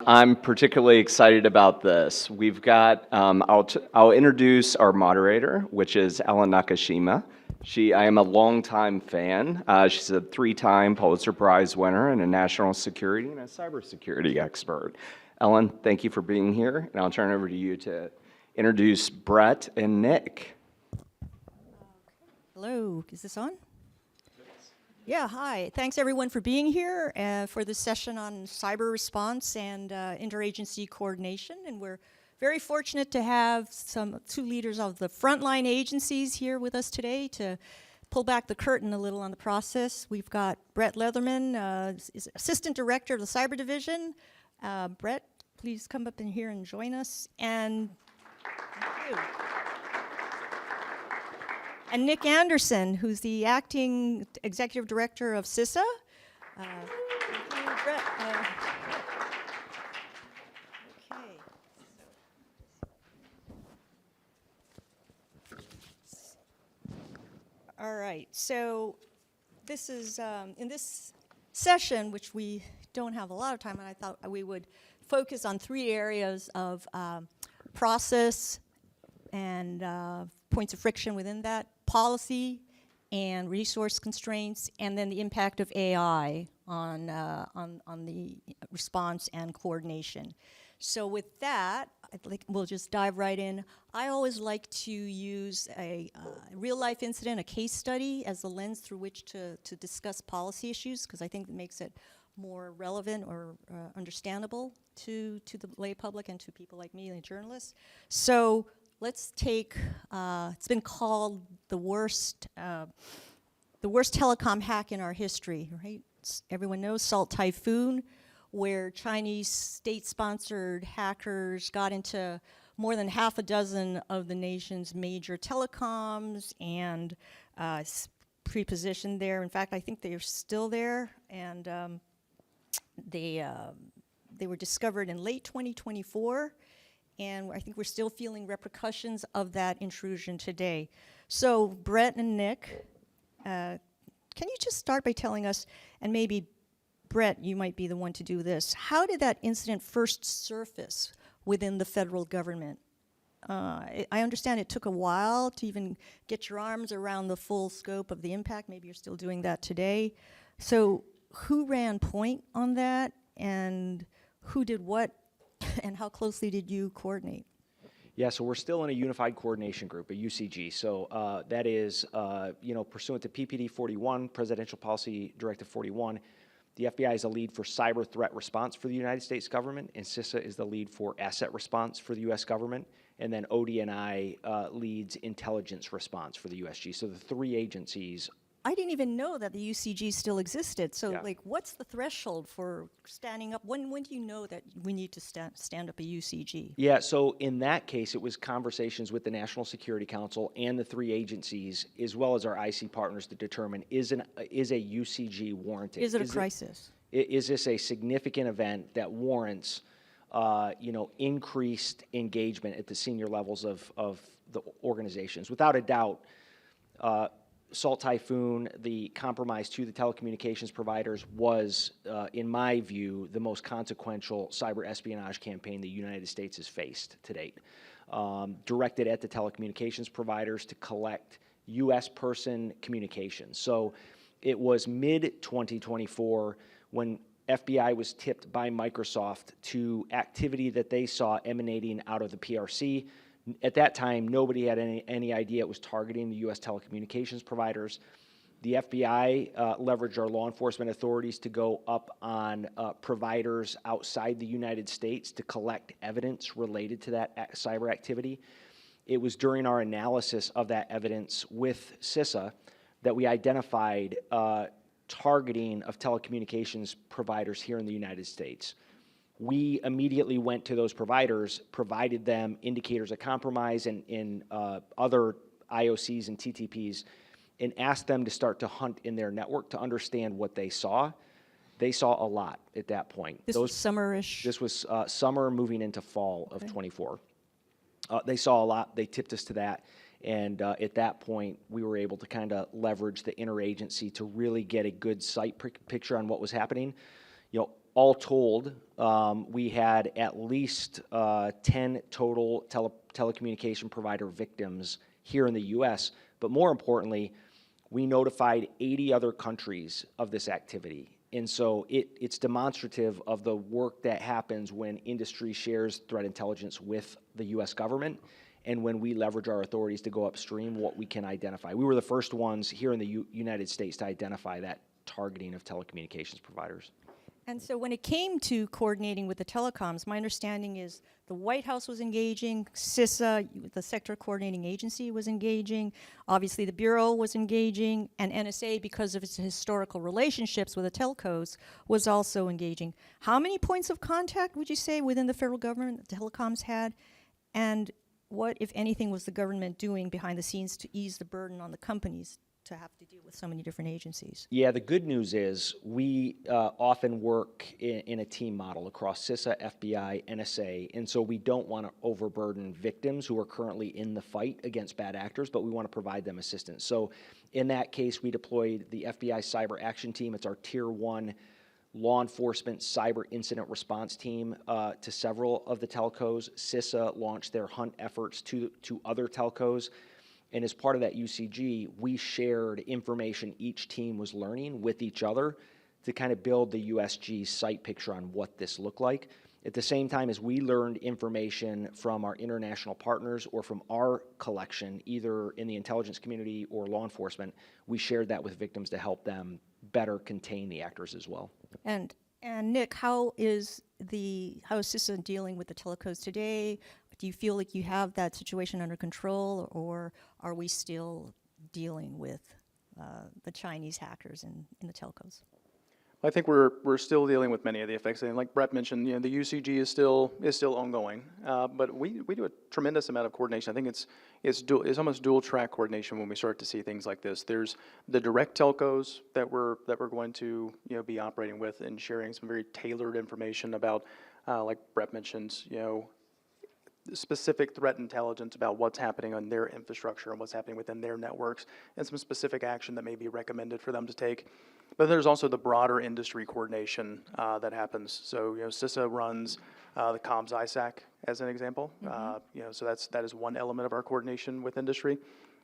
I'm particularly excited about this. We've got, I'll introduce our moderator, which is Ellen Nakashima. I am a longtime fan. She's a 3-time Pulitzer Prize winner and a national security and a cybersecurity expert. Ellen, thank you for being here, and I'll turn it over to you to introduce Brett and Nick. Hello, is this on? Yeah, hi. Thanks everyone for being here for this session on cyber response and interagency coordination. And we're very fortunate to have two leaders of the frontline agencies here with us today to pull back the curtain a little on the process. We've got Brett Leatherman, is Assistant Director of the Cyber Division. Brett, please come up in here and join us. And thank you. And Nick Andersen, who's the Acting Executive Director of CISA. Thank you, Brett. Okay. All right, so this is, in this session, which we don't have a lot of time, and I thought we would focus on 3 areas of process and points of friction within that, policy and resource constraints, and then the impact of AI on the response and coordination. So with that, we'll just dive right in. I always like to use a real-life incident, a case study, as the lens through which to discuss policy issues, because I think it makes it more relevant or understandable to the lay public and to people like me, the journalists. So let's take, it's been called the worst telecom hack in our history, right? Everyone knows Salt Typhoon, where Chinese state-sponsored hackers got into more than half a dozen of the nation's major telecoms and pre-positioned there. In fact, I think they're still there, and they were discovered in late 2024. And I think we're still feeling repercussions of that intrusion today. So Brett and Nick, can you just start by telling us, and maybe Brett, you might be the one to do this, how did that incident first surface within the federal government? I understand it took a while to even get your arms around the full scope of the impact. Maybe you're still doing that today. So who ran point on that, and who did what? And how closely did you coordinate? Yeah, so we're still in a unified coordination group, a UCG. So that is, pursuant to PPD 41, Presidential Policy Directive 41, the FBI is a lead for cyber threat response for the United States government, and CISA is the lead for asset response for the U.S. government, and then OD&I leads intelligence response for the USG. So the 3 agencies. I didn't even know that the UCG still existed. So, Yeah. What's the threshold for standing up? When do you know that we need to stand up a UCG? Yeah, so in that case, it was conversations with the National Security Council and the 3 agencies, as well as our IC partners, to determine is a UCG warranted? Is it a crisis? Is this a significant event that warrants, increased engagement at the senior levels of the organizations? Without a doubt, Salt Typhoon, the compromise to the telecommunications providers, was, in my view, the most consequential cyber espionage campaign the United States has faced to date, directed at the telecommunications providers to collect U.S. person communications. So it was mid-2024 when FBI was tipped by Microsoft to activity that they saw emanating out of the PRC. At that time, nobody had any idea it was targeting the U.S. telecommunications providers. The FBI leveraged our law enforcement authorities to go up on providers outside the United States to collect evidence related to that cyber activity. It was during our analysis of that evidence with CISA that we identified targeting of telecommunications providers here in the United States. We immediately went to those providers, provided them indicators of compromise and other IOCs and TTPs, and asked them to start to hunt in their network to understand what they saw. They saw a lot at that point. This was summer-ish? This was summer moving into fall of 24. They saw a lot. They tipped us to that. And at that point, we were able to kind of leverage the interagency to really get a good sight picture on what was happening. You know, all told, we had at least 10 total telecommunication provider victims here in the U.S., but more importantly, we notified 80 other countries of this activity. And so it's demonstrative of the work that happens when industry shares threat intelligence with the U.S. government, and when we leverage our authorities to go upstream, what we can identify. We were the first ones here in the United States to identify that targeting of telecommunications providers. And so when it came to coordinating with the telecoms, my understanding is the White House was engaging, CISA, the Sector Coordinating Agency, was engaging, obviously the Bureau was engaging, and NSA, because of its historical relationships with the telcos, was also engaging. How many points of contact would you say within the federal government the telecoms had? And what, if anything, was the government doing behind the scenes to ease the burden on the companies to have to deal with so many different agencies? Yeah, the good news is we often work in a team model across CISA, FBI, NSA, and so we don't want to overburden victims who are currently in the fight against bad actors, but we want to provide them assistance. So in that case, we deployed the FBI Cyber Action Team. It's our Tier 1 law enforcement cyber incident response team to several of the telcos. CISA launched their hunt efforts to other telcos. And as part of that UCG, we shared information each team was learning with each other to kind of build the USG sight picture on what this looked like. At the same time as we learned information from our international partners or from our collection, either in the intelligence community or law enforcement, we shared that with victims to help them better contain the actors as well. And Nick, how is CISA dealing with the telcos today? Do you feel like you have that situation under control, or are we still dealing with the Chinese hackers in the telcos? I think we're still dealing with many of the effects. And like Brett mentioned, the UCG is still ongoing, but we do a tremendous amount of coordination. I think it's almost dual track coordination when we start to see things like this. There's the direct telcos that we're going to be operating with and sharing some very tailored information about, like Brett mentioned, specific threat intelligence about what's happening on their infrastructure and what's happening within their networks, and some specific action that may be recommended for them to take. But there's also the broader industry coordination that happens. So CISA runs the comms ISAC as an example. So that is one element of our coordination with industry.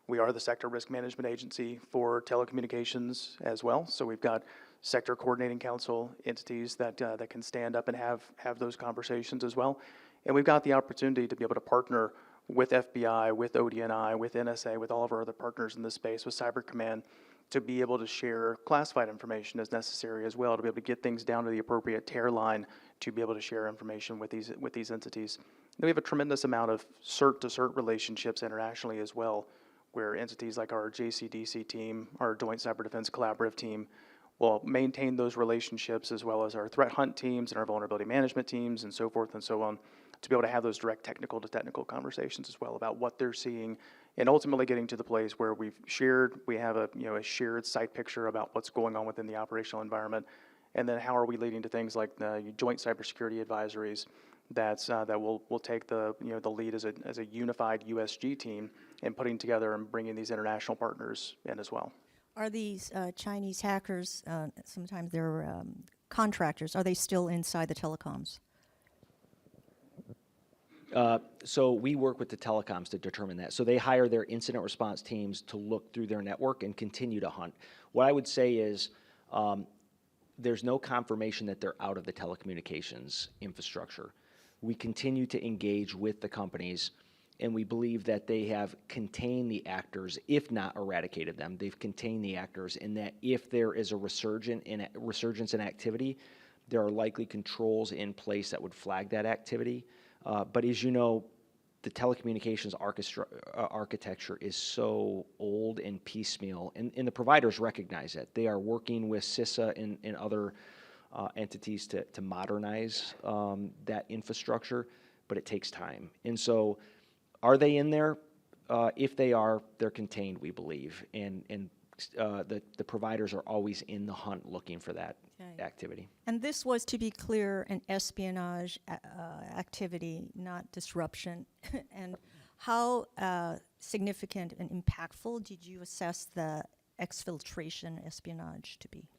We are the sector risk management agency for telecommunications as well. So we've got sector coordinating council entities that can stand up and have those conversations as well. And we've got the opportunity to be able to partner with FBI, with ODNI, with NSA, with all of our other partners in this space, with Cyber Command, to be able to share classified information as necessary as well, to be able to get things down to the appropriate tear line, to be able to share information with these entities. And we have a tremendous amount of CERT-to-CERT relationships internationally as well, where entities like our JCDC team, our Joint Cyber Defense Collaborative team, will maintain those relationships, as well as our threat hunt teams and our vulnerability management teams and so forth and so on, to be able to have those direct technical to technical conversations as well about what they're seeing, and ultimately getting to the place where we have a shared sight picture about what's going on within the operational environment, and then how are we leading to things like the joint cybersecurity advisories that will take the lead as a unified USG team and putting together and bringing these international partners in as well. Are these Chinese hackers, sometimes they're contractors, are they still inside the telecoms? So we work with the telecoms to determine that. So they hire their incident response teams to look through their network and continue to hunt. What I would say is there's no confirmation that they're out of the telecommunications infrastructure. We continue to engage with the companies, and we believe that they have contained the actors, if not eradicated them. They've contained the actors, and that if there is a resurgence in activity, there are likely controls in place that would flag that activity. But as you know, the telecommunications architecture is so old and piecemeal, and the providers recognize it. They are working with CISA and other entities to modernize that infrastructure, but it takes time. And so are they in there? If they are, they're contained, we believe, and the providers are always in the hunt looking for that activity. And this was, to be clear, an espionage activity, not disruption. And how significant and impactful did you assess the exfiltration espionage to be?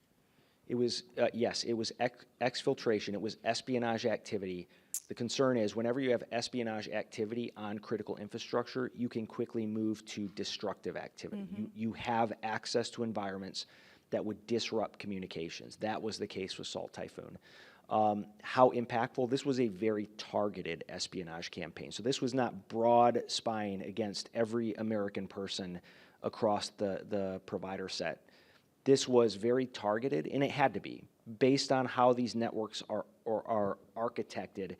It was, yes, it was exfiltration, it was espionage activity. The concern is whenever you have espionage activity on critical infrastructure, you can quickly move to destructive activity. You have access to environments that would disrupt communications. That was the case with Salt Typhoon. How impactful? This was a very targeted espionage campaign. So this was not broad spying against every American person across the provider set. This was very targeted, and it had to be. Based on how these networks are architected,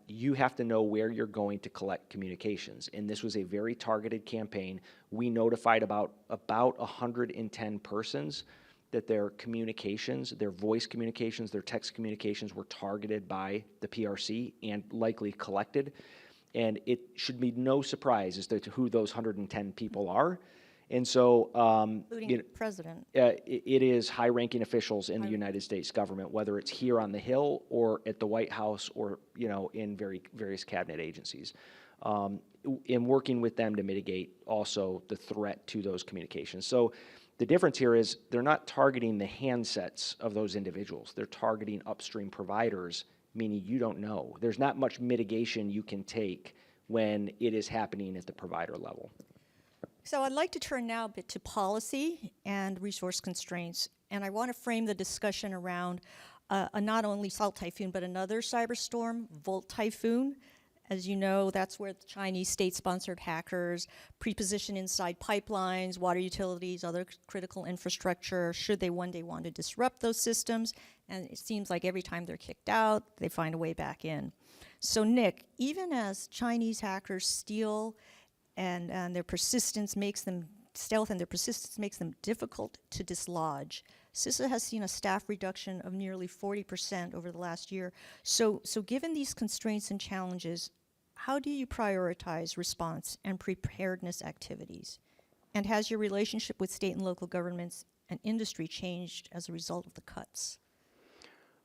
you have to know where you're going to collect communications. And this was a very targeted campaign. We notified about 110 persons that their communications, their voice communications, their text communications were targeted by the PRC and likely collected. And it should be no surprise as to who those 110 people are. And so, Including the president. it is high-ranking officials in the United States government, whether it's here on the Hill or at the White House or, in various cabinet agencies, in working with them to mitigate also the threat to those communications. So the difference here is they're not targeting the handsets of those individuals. They're targeting upstream providers, meaning you don't know. There's not much mitigation you can take when it is happening at the provider level. So I'd like to turn now a bit to policy and resource constraints. And I want to frame the discussion around not only Salt Typhoon, but another cyberstorm, Volt Typhoon. As you know, that's where the Chinese state-sponsored hackers pre-position inside pipelines, water utilities, other critical infrastructure, should they one day want to disrupt those systems. And it seems like every time they're kicked out, they find a way back in. So Nick, even as Chinese hackers steal and their persistence makes them stealth, and their persistence makes them difficult to dislodge, CISA has seen a staff reduction of nearly 40% over the last year. So given these constraints and challenges, how do you prioritize response and preparedness activities? And has your relationship with state and local governments and industry changed as a result of the cuts?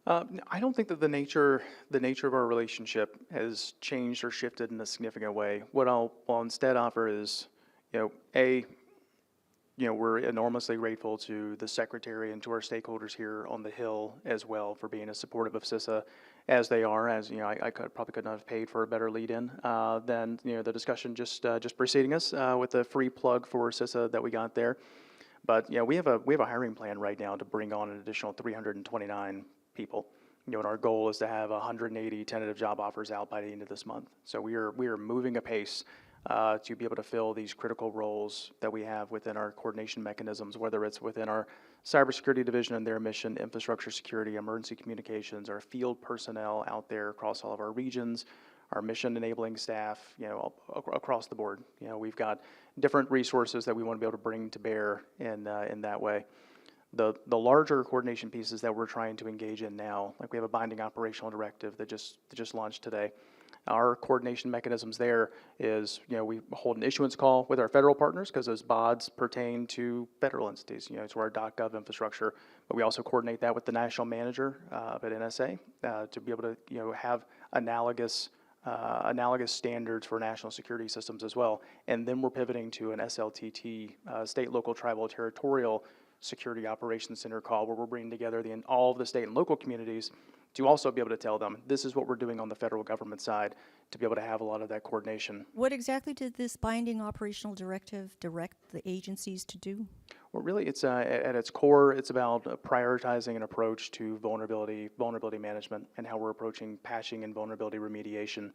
I don't think that the nature of our relationship has changed or shifted in a significant way. What I'll instead offer is, we're enormously grateful to the Secretary and to our stakeholders here on the Hill as well for being as supportive of CISA as they are. As I probably could not have paid for a better lead-in than the discussion just preceding us with the free plug for CISA that we got there. But we have a hiring plan right now to bring on an additional 329 people. And our goal is to have 180 tentative job offers out by the end of this month. So we are moving apace to be able to fill these critical roles that we have within our coordination mechanisms, whether it's within our cybersecurity division and their mission, infrastructure security, emergency communications, our field personnel out there across all of our regions, our mission enabling staff, across the board. We've got different resources that we want to be able to bring to bear in that way. The larger coordination pieces that we're trying to engage in now, like we have a binding operational directive that just launched today. Our coordination mechanisms there is, we hold an issuance call with our federal partners because those BODs pertain to federal entities, to our .gov infrastructure. But we also coordinate that with the national manager at NSA to be able to, have analogous standards for national security systems as well. And then we're pivoting to an SLTT, state, local, tribal, territorial security operations center call, where we're bringing together all of the state and local communities to also be able to tell them, this is what we're doing on the federal government side, to be able to have a lot of that coordination. What exactly did this binding operational directive direct the agencies to do? Well, really, it's at its core, it's about prioritizing an approach to vulnerability management and how we're approaching patching and vulnerability remediation,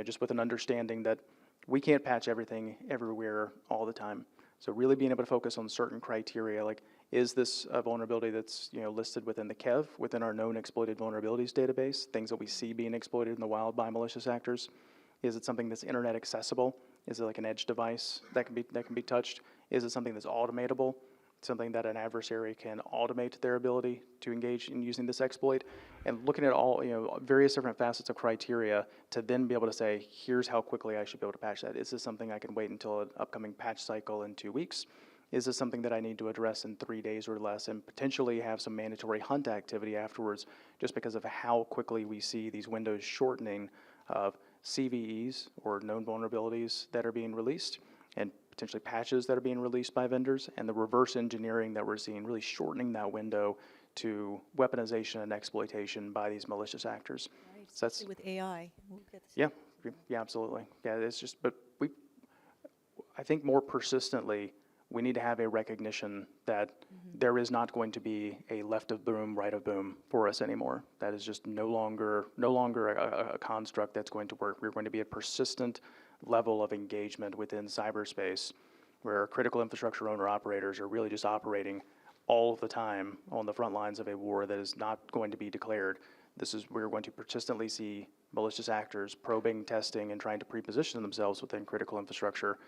just with an understanding that we can't patch everything everywhere all the time. So really being able to focus on certain criteria, like, is this a vulnerability that's listed within the KEV, within our known exploited vulnerabilities database, things that we see being exploited in the wild by malicious actors? Is it something that's internet accessible? Is it like an edge device that can be touched? Is it something that's automatable? Something that an adversary can automate their ability to engage in using this exploit? And looking at all various different facets of criteria to then be able to say, here's how quickly I should be able to patch that. Is this something I can wait until an upcoming patch cycle in 2 weeks? Is this something that I need to address in 3 days or less, and potentially have some mandatory hunt activity afterwards, just because of how quickly we see these windows shortening of CVEs or known vulnerabilities that are being released, and potentially patches that are being released by vendors, and the reverse engineering that we're seeing really shortening that window to weaponization and exploitation by these malicious actors. Right, So that's, especially with AI. We'll get this- yeah, yeah, absolutely. Yeah, it's just, but I think more persistently, we need to have a recognition that there is not going to be a left of boom, right of boom for us anymore. That is just no longer a construct that's going to work. We're going to be a persistent level of engagement within cyberspace where critical infrastructure owner operators are really just operating all of the time on the front lines of a war that is not going to be declared. We're going to persistently see malicious actors probing, testing, and trying to pre-position themselves within critical infrastructure.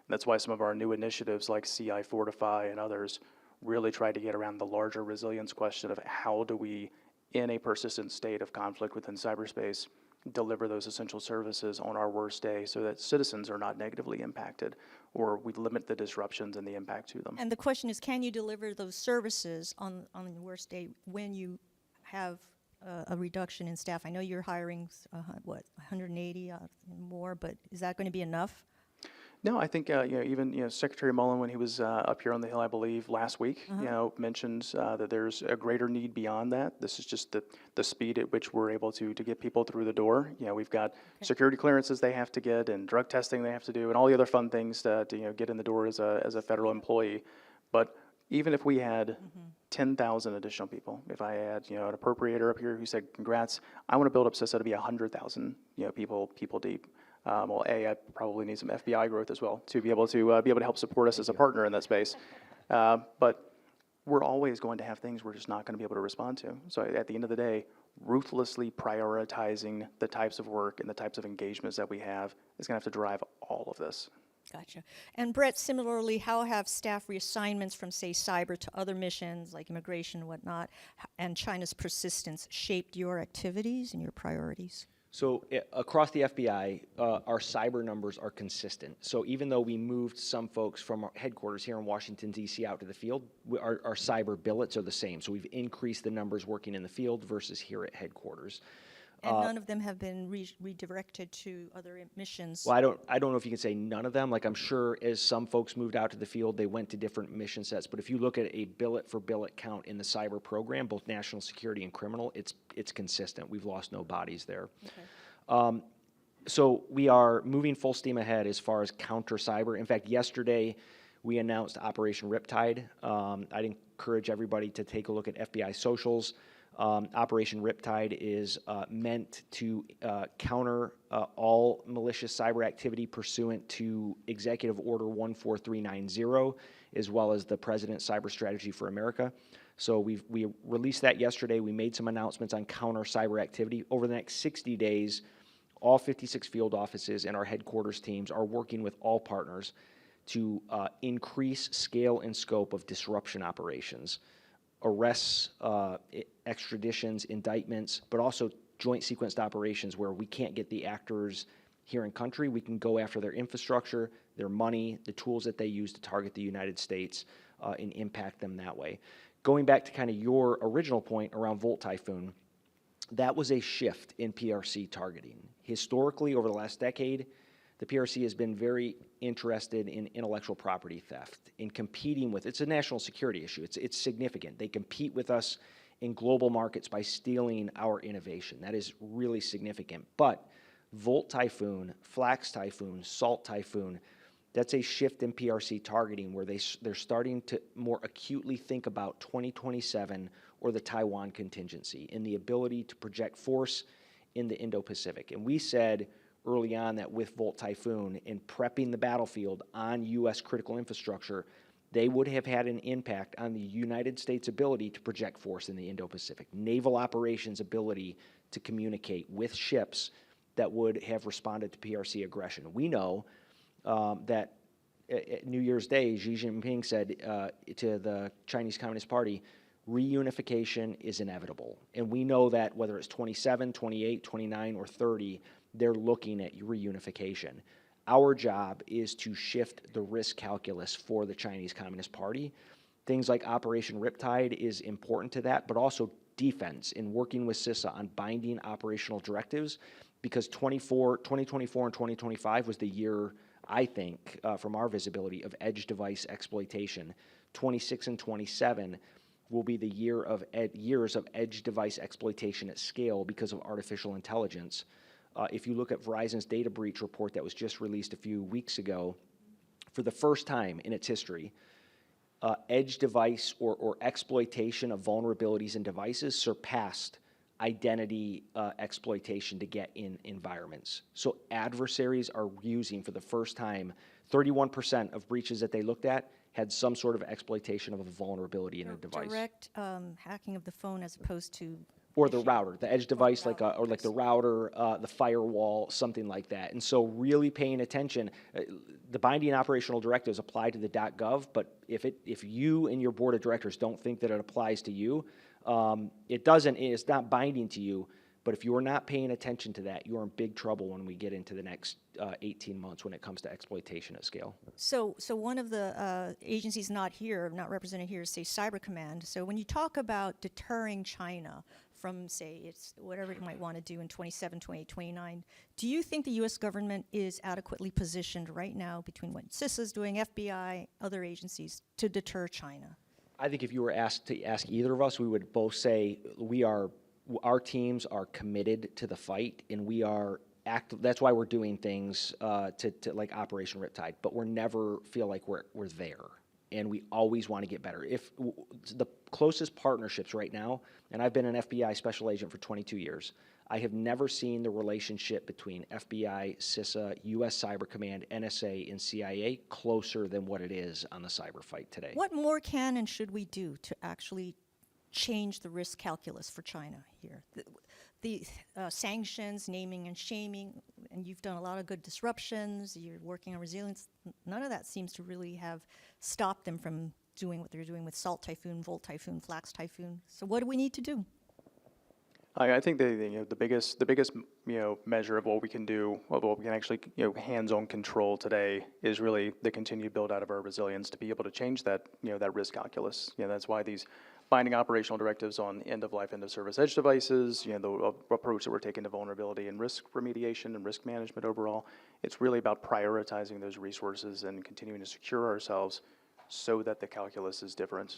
That's why some of our new initiatives like CI Fortify and others really try to get around the larger resilience question of how do we, in a persistent state of conflict within cyberspace, deliver those essential services on our worst day so that citizens are not negatively impacted, or we limit the disruptions and the impact to them. And the question is, can you deliver those services on the worst day when you have a reduction in staff? I know you're hiring, 180 more, but is that going to be enough? No, I think even Secretary Mullen, when he was up here on the Hill, I believe last week, mentioned that there's a greater need beyond that. This is just the speed at which we're able to get people through the door. We've got security clearances they have to get, and drug testing they have to do, and all the other fun things to get in the door as a federal employee. But even if we had 10,000 additional people, if I had an appropriator up here who said, "Congrats, I want to build up CISA to be 100,000 people deep." I probably need some FBI growth as well to be able to help support us as a partner in that space. But we're always going to have things we're just not going to be able to respond to. So at the end of the day, ruthlessly prioritizing the types of work and the types of engagements that we have is going to have to drive all of this. Gotcha. And Brett, similarly, how have staff reassignments from, say, cyber to other missions like immigration and whatnot, and China's persistence shaped your activities and your priorities? So across the FBI, our cyber numbers are consistent. So even though we moved some folks from our headquarters here in Washington, D.C. out to the field, our cyber billets are the same. So we've increased the numbers working in the field versus here at headquarters. And none of them have been redirected to other missions. Well, I don't know if you can say none of them. Like, I'm sure as some folks moved out to the field, they went to different mission sets. But if you look at a billet for billet count in the cyber program, both national security and criminal, it's consistent. We've lost no bodies there. Okay. So we are moving full steam ahead as far as counter cyber. In fact, yesterday we announced Operation Riptide. I'd encourage everybody to take a look at FBI socials. Operation Riptide is meant to counter all malicious cyber activity pursuant to Executive Order 14390, as well as the President's Cyber Strategy for America. So we released that yesterday. We made some announcements on counter cyber activity. Over the next 60 days, all 56 field offices and our headquarters teams are working with all partners to increase scale and scope of disruption operations, arrests, extraditions, indictments, but also joint sequenced operations where we can't get the actors here in country. We can go after their infrastructure, their money, the tools that they use to target the United States and impact them that way. Going back to kind of your original point around Volt Typhoon, that was a shift in PRC targeting. Historically, over the last decade, the PRC has been very interested in intellectual property theft, in competing with, it's a national security issue, it's significant. They compete with us in global markets by stealing our innovation. That is really significant. But Volt Typhoon, Flax Typhoon, Salt Typhoon, that's a shift in PRC targeting where they're starting to more acutely think about 2027 or the Taiwan contingency and the ability to project force in the Indo-Pacific. And we said early on that with Volt Typhoon and prepping the battlefield on U.S. critical infrastructure, they would have had an impact on the United States' ability to project force in the Indo-Pacific, naval operations ability to communicate with ships that would have responded to PRC aggression. We know that at New Year's Day, Xi Jinping said to the Chinese Communist Party, reunification is inevitable. And we know that whether it's 27, 28, 29, or 30, they're looking at reunification. Our job is to shift the risk calculus for the Chinese Communist Party. Things like Operation Riptide is important to that, but also defense in working with CISA on binding operational directives, because 2024 and 2025 was the year, I think, from our visibility, of edge device exploitation. 26 and 27 will be the years of edge device exploitation at scale because of artificial intelligence. If you look at Verizon's data breach report that was just released a few weeks ago, for the first time in its history, edge device or exploitation of vulnerabilities in devices surpassed identity exploitation to get in environments. So adversaries are using, for the first time, 31% of breaches that they looked at had some sort of exploitation of a vulnerability in a device. Direct hacking of the phone as opposed to Or the router, the edge device, like the router, the firewall, something like that. And so really paying attention, the binding operational directives apply to the .gov, but if you and your board of directors don't think that it applies to you, it's not binding to you, but if you are not paying attention to that, you are in big trouble when we get into the next 18 months when it comes to exploitation at scale. So one of the agencies not represented here is, say, Cyber Command. So when you talk about deterring China from, say, it's whatever it might want to do in 27, 28, 29, do you think the U.S. government is adequately positioned right now between what CISA is doing, FBI, other agencies, to deter China? I think if you were asked to ask either of us, we would both say our teams are committed to the fight, and we are active. That's why we're doing things to like Operation Riptide, but we're never feel like we're there, and we always want to get better. If the closest partnerships right now, and I've been an FBI special agent for 22 years, I have never seen the relationship between FBI, CISA, U.S. Cyber Command, NSA, and CIA closer than what it is on the cyber fight today. What more can and should we do to actually change the risk calculus for China here? The sanctions, naming and shaming, and you've done a lot of good disruptions, you're working on resilience, none of that seems to really have stopped them from doing what they're doing with Salt Typhoon, Volt Typhoon, Flax Typhoon. So what do we need to do? I think the biggest measure of what we can do, of what we can actually hands-on control today, is really the continued build out of our resilience to be able to change that that risk calculus. That's why these binding operational directives on end-of-life, end-of-service edge devices, the approach that we're taking to vulnerability and risk remediation and risk management overall, it's really about prioritizing those resources and continuing to secure ourselves so that the calculus is different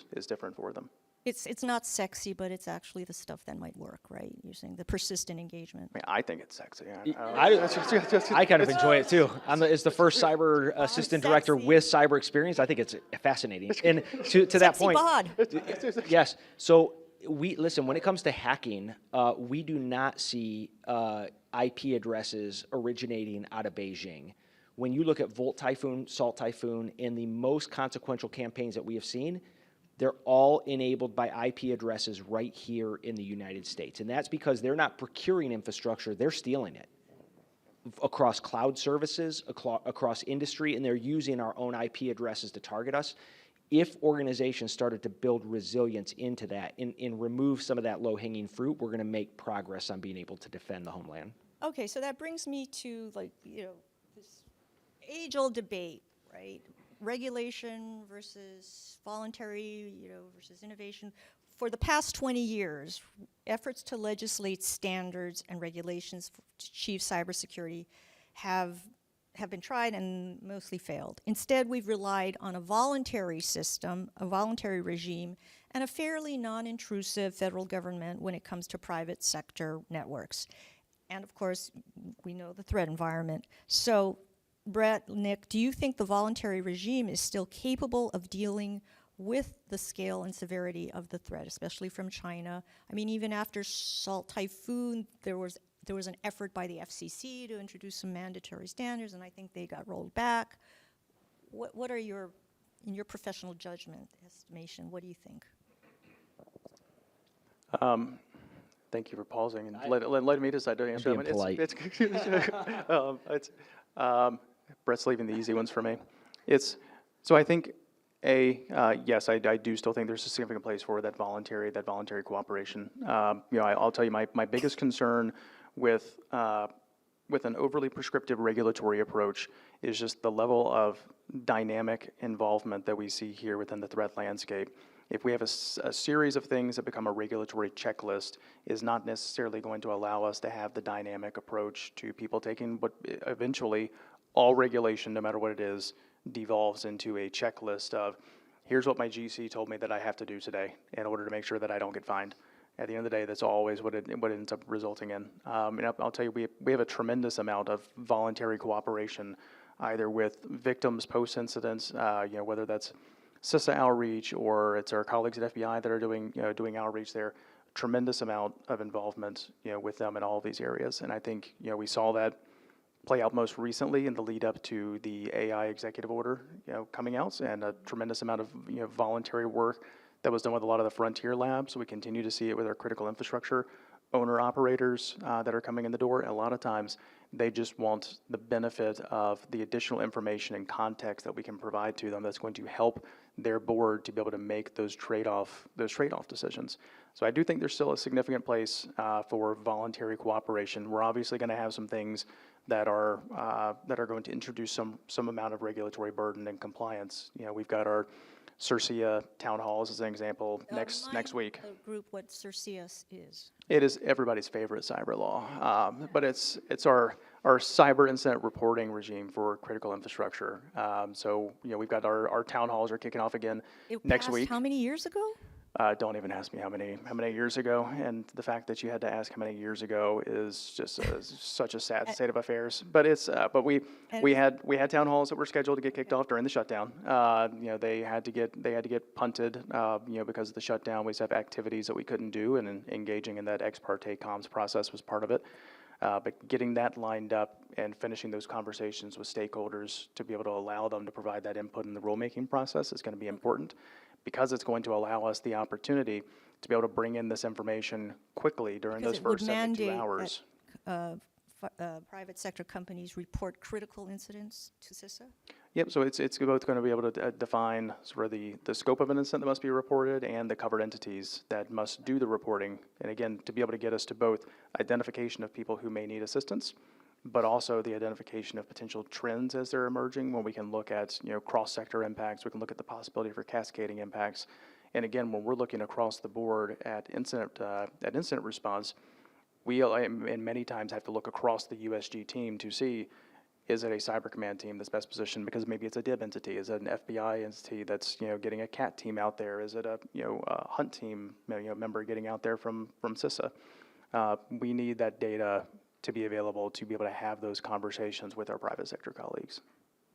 for them. It's not sexy, but it's actually the stuff that might work, right? You're saying the persistent engagement. I think it's sexy. I kind of enjoy it too. As the first cyber assistant director with cyber experience, I think it's fascinating. And to that point, bod. yes. So listen, when it comes to hacking, we do not see IP addresses originating out of Beijing. When you look at Volt Typhoon, Salt Typhoon, and the most consequential campaigns that we have seen, they're all enabled by IP addresses right here in the United States. And that's because they're not procuring infrastructure, they're stealing it across cloud services, across industry, and they're using our own IP addresses to target us. If organizations started to build resilience into that and remove some of that low-hanging fruit, we're going to make progress on being able to defend the homeland. Okay, so that brings me to this age-old debate, right? Regulation versus voluntary, versus innovation. For the past 20 years, efforts to legislate standards and regulations to achieve cybersecurity have been tried and mostly failed. Instead, we've relied on a voluntary system, a voluntary regime, and a fairly non-intrusive federal government when it comes to private sector networks. And of course, we know the threat environment. So, Brett, Nick, do you think the voluntary regime is still capable of dealing with the scale and severity of the threat, especially from China? I mean, even after Salt Typhoon, there was an effort by the FCC to introduce some mandatory standards, and I think they got rolled back. What are in your professional judgment, estimation, what do you think? Thank you for pausing and letting me decide to answer being polite. Brett's leaving the easy ones for me. So I think yes, I do still think there's a significant place for that voluntary cooperation. I'll tell you my biggest concern with an overly prescriptive regulatory approach is just the level of dynamic involvement that we see here within the threat landscape. If we have a series of things that become a regulatory checklist, is not necessarily going to allow us to have the dynamic approach to people taking what eventually all regulation, no matter what it is, devolves into a checklist of, here's what my GC told me that I have to do today in order to make sure that I don't get fined. At the end of the day, that's always what it ends up resulting in. And I'll tell you, we have a tremendous amount of voluntary cooperation, either with victims post-incidents, whether that's CISA outreach or it's our colleagues at FBI that are doing outreach there. Tremendous amount of involvement, with them in all of these areas. And I think, we saw that play out most recently in the lead up to the AI executive order, coming out, and a tremendous amount of, voluntary work that was done with a lot of the frontier labs. So we continue to see it with our critical infrastructure owner operators that are coming in the door. And a lot of times they just want the benefit of the additional information and context that we can provide to them that's going to help their board to be able to make those trade-off decisions. So I do think there's still a significant place for voluntary cooperation. We're obviously going to have some things that are going to introduce some amount of regulatory burden and compliance. We've got our CIRCIA town halls as an example next week. Group what CIRCIA is. It is everybody's favorite cyber law, but it's our cyber incident reporting regime for critical infrastructure. So we've got our town halls are kicking off again next passed week. How many years ago? Don't even ask me how many years ago, and the fact that you had to ask how many years ago is just such a sad state of affairs. But but we had town halls that were scheduled to get kicked off during the shutdown. They had to get punted, because of the shutdown. We just have activities that we couldn't do, and engaging in that ex parte comms process was part of it. But getting that lined up and finishing those conversations with stakeholders to be able to allow them to provide that input in the rulemaking process is going to be important, because it's going to allow us the opportunity to be able to bring in this information quickly during those first 72 hours. Private sector companies report critical incidents to CISA? Yep, so it's both going to be able to define sort of the scope of an incident that must be reported and the covered entities that must do the reporting. And again, to be able to get us to both identification of people who may need assistance, but also the identification of potential trends as they're emerging, when we can look at cross-sector impacts, we can look at the possibility for cascading impacts. And again, when we're looking across the board at incident response, we and many times have to look across the USG team to see, is it a cyber command team that's best positioned because maybe it's a DIB entity? Is it an FBI entity that's getting a CAT team out there? Is it a hunt team member getting out there from CISA? We need that data to be available to be able to have those conversations with our private sector colleagues.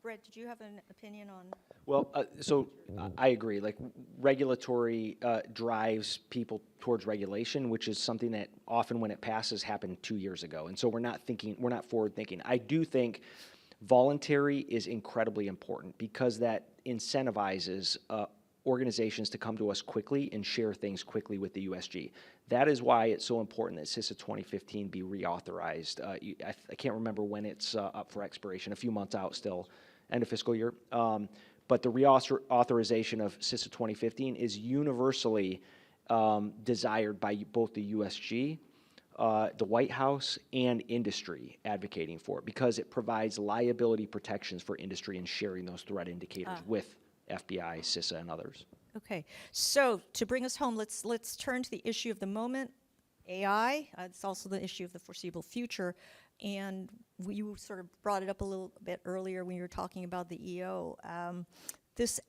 Brett, did you have an opinion on? Well, so I agree. Like, regulatory drives people towards regulation, which is something that often when it passes happened 2 years ago. And so we're not forward thinking. I do think voluntary is incredibly important, because that incentivizes organizations to come to us quickly and share things quickly with the USG. That is why it's so important that CISA 2015 be reauthorized. I can't remember when it's up for expiration, a few months out still, end of fiscal year. But the reauthorization of CISA 2015 is universally desired by both the USG, the White House, and industry advocating for it, because it provides liability protections for industry and sharing those threat indicators with FBI, CISA, and others. Okay, so to bring us home, let's turn to the issue of the moment, AI. It's also the issue of the foreseeable future, and you sort of brought it up a little bit earlier when you were talking about the EO. This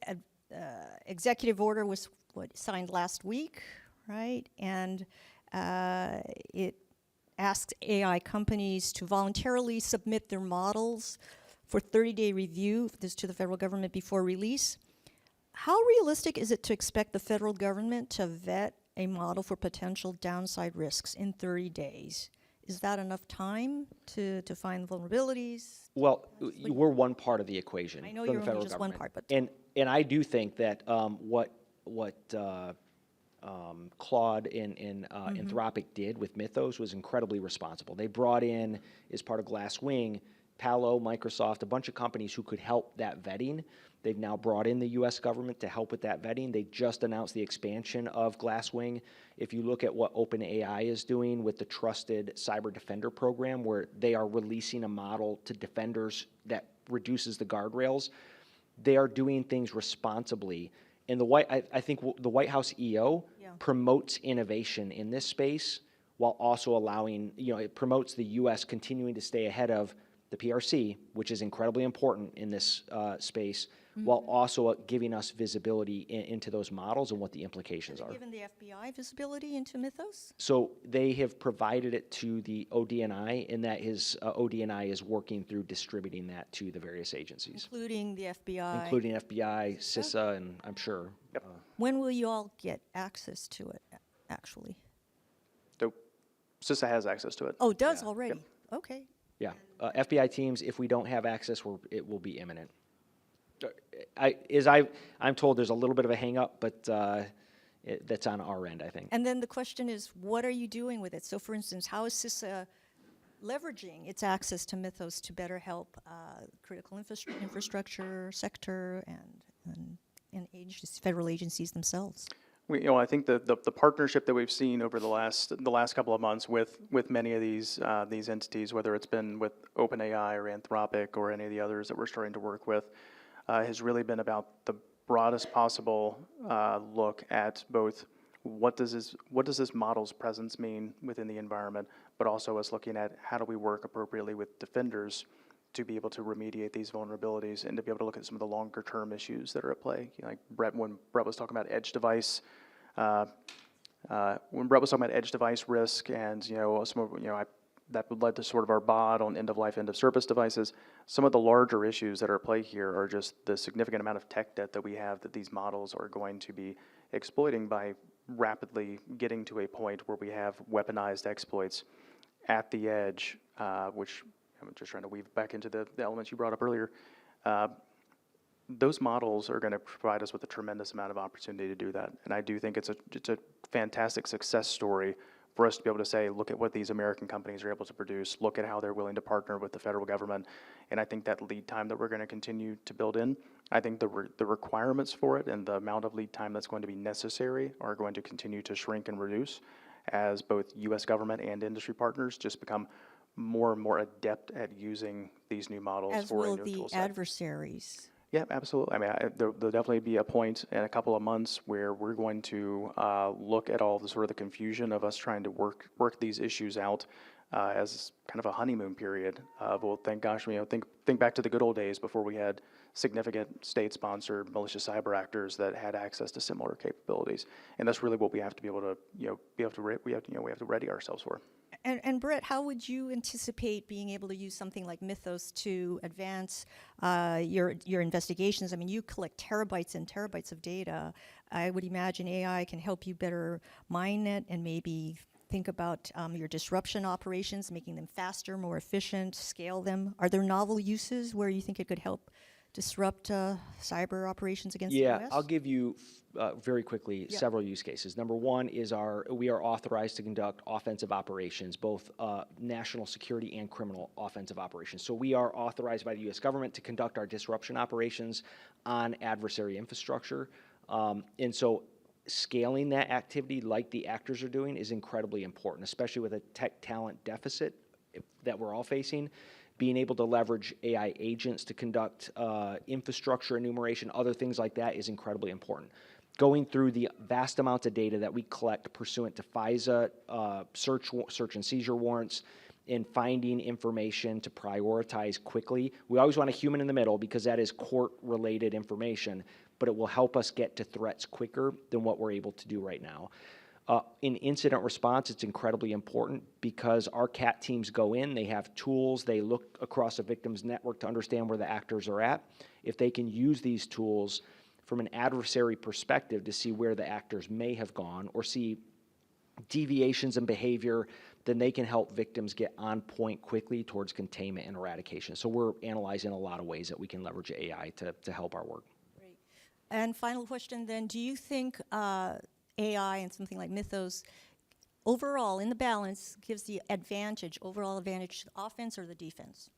executive order was signed last week, right? And it asks AI companies to voluntarily submit their models for 30-day review, this to the federal government before release. How realistic is it to expect the federal government to vet a model for potential downside risks in 30 days? Is that enough time to find vulnerabilities? Well, we're one part of the equation. I know from you're the federal only just one government. part, but And I do think that what Claude and Anthropic did with Mythos was incredibly responsible. They brought in, as part of Glasswing, Palo, Microsoft, a bunch of companies who could help that vetting. They've now brought in the U.S. government to help with that vetting. They just announced the expansion of Glasswing. If you look at what OpenAI is doing with the Trusted Cyber Defender program, where they are releasing a model to defenders that reduces the guardrails, they are doing things responsibly. And I think the White House EO promotes innovation in this space, while also allowing, it promotes the U.S. continuing to stay ahead of the PRC, which is incredibly important in this space, while also giving us visibility into those models and what the implications are. Given the FBI visibility into Mythos? So they have provided it to the ODNI, and that his ODNI is working through distributing that to the various agencies, Including the FBI? including FBI, CISA, and I'm sure. When will you all get access to it, actually? So CISA has access to it. Oh, it does already? Okay. Yeah, FBI teams, if we don't have access, it will be imminent. I'm told there's a little bit of a hang-up, but that's on our end, I think. And then the question is, what are you doing with it? So, for instance, how is CISA leveraging its access to Mythos to better help critical infrastructure sector and federal agencies themselves? I think the partnership that we've seen over the last couple of months with many of these entities, whether it's been with OpenAI or Anthropic or any of the others that we're starting to work with, has really been about the broadest possible look at both what does this model's presence mean within the environment, but also us looking at how do we work appropriately with defenders to be able to remediate these vulnerabilities and to be able to look at some of the longer term issues that are at play. Like when Brett was talking about edge device, risk and some of that led to sort of our BOD on end of service devices. Some of the larger issues that are at play here are just the significant amount of tech debt that we have that these models are going to be exploiting by rapidly getting to a point where we have weaponized exploits at the edge, which I'm just trying to weave back into the elements you brought up earlier. Those models are going to provide us with a tremendous amount of opportunity to do that. And I do think it's a fantastic success story for us to be able to say, look at what these American companies are able to produce, look at how they're willing to partner with the federal government. And I think that lead time that we're going to continue to build in, I think the requirements for it and the amount of lead time that's going to be necessary are going to continue to shrink and reduce as both U.S. government and industry partners just become more and more adept at using these new models As for a will new the tool set. Adversaries. Yeah, absolutely. I mean, there'll definitely be a point in a couple of months where we're going to look at all the sort of the confusion of us trying to work these issues out as kind of a honeymoon period. Well, thank gosh, think back to the good old days before we had significant state-sponsored malicious cyber actors that had access to similar capabilities, and that's really what we have to be able to we have to ready ourselves for. And Brett, how would you anticipate being able to use something like Mythos to advance your investigations? I mean, you collect terabytes and terabytes of data. I would imagine AI can help you better mine it and maybe think about your disruption operations, making them faster, more efficient, scale them. Are there novel uses where you think it could help disrupt cyber operations against the US? I'll give you very quickly several use cases. Number one is we are authorized to conduct offensive operations, both national security and criminal offensive operations. So we are authorized by the U.S. government to conduct our disruption operations on adversary infrastructure. And so scaling that activity like the actors are doing is incredibly important, especially with a tech talent deficit that we're all facing. Being able to leverage AI agents to conduct infrastructure enumeration, other things like that is incredibly important. Going through the vast amounts of data that we collect pursuant to FISA search and seizure warrants and finding information to prioritize quickly. We always want a human in the middle because that is court-related information, but it will help us get to threats quicker than what we're able to do right now. In incident response, it's incredibly important because our CAT teams go in, they have tools, they look across a victim's network to understand where the actors are at. If they can use these tools from an adversary perspective to see where the actors may have gone or see deviations in behavior, then they can help victims get on point quickly towards containment and eradication. So we're analyzing a lot of ways that we can leverage AI to help our work. Great. And final question then, do you think AI and something like Mythos overall in the balance gives the overall advantage to the offense or the defense?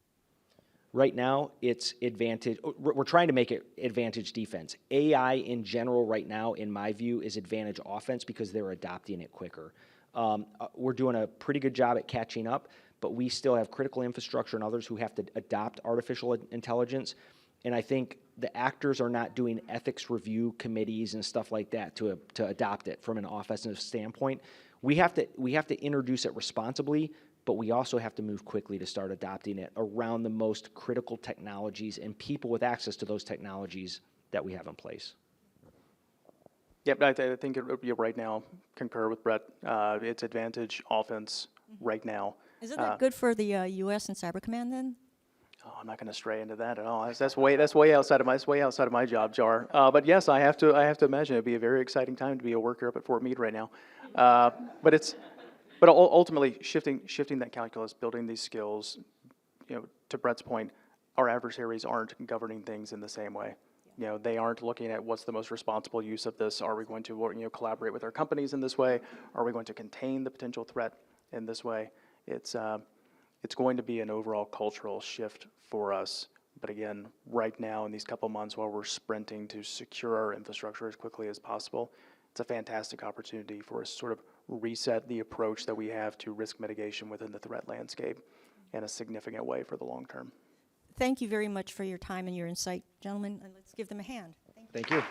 Right now, it's advantage. We're trying to make it advantage defense. AI in general right now, in my view, is advantage offense because they're adopting it quicker. We're doing a pretty good job at catching up, but we still have critical infrastructure and others who have to adopt artificial intelligence. And I think the actors are not doing ethics review committees and stuff like that to adopt it from an offensive standpoint. We have to introduce it responsibly, but we also have to move quickly to start adopting it around the most critical technologies and people with access to those technologies that we have in place. Yep, I think right now, concur with Brett. It's advantage offense right now. Isn't that good for the U.S. and Cyber Command then? Oh, I'm not going to stray into that at all. That's way outside of my job, Jar. But yes, I have to imagine it'd be a very exciting time to be a worker up at Fort Meade right now. But ultimately shifting that calculus, building these skills. To Brett's point, our adversaries aren't governing things in the same way. They aren't looking at what's the most responsible use of this. Are we going to collaborate with our companies in this way? Are we going to contain the potential threat in this way? It's going to be an overall cultural shift for us. But again, right now in these couple months while we're sprinting to secure our infrastructure as quickly as possible, it's a fantastic opportunity for us to sort of reset the approach that we have to risk mitigation within the threat landscape in a significant way for the long term. Thank you very much for your time and your insight, gentlemen, and let's give them a hand. Thank you.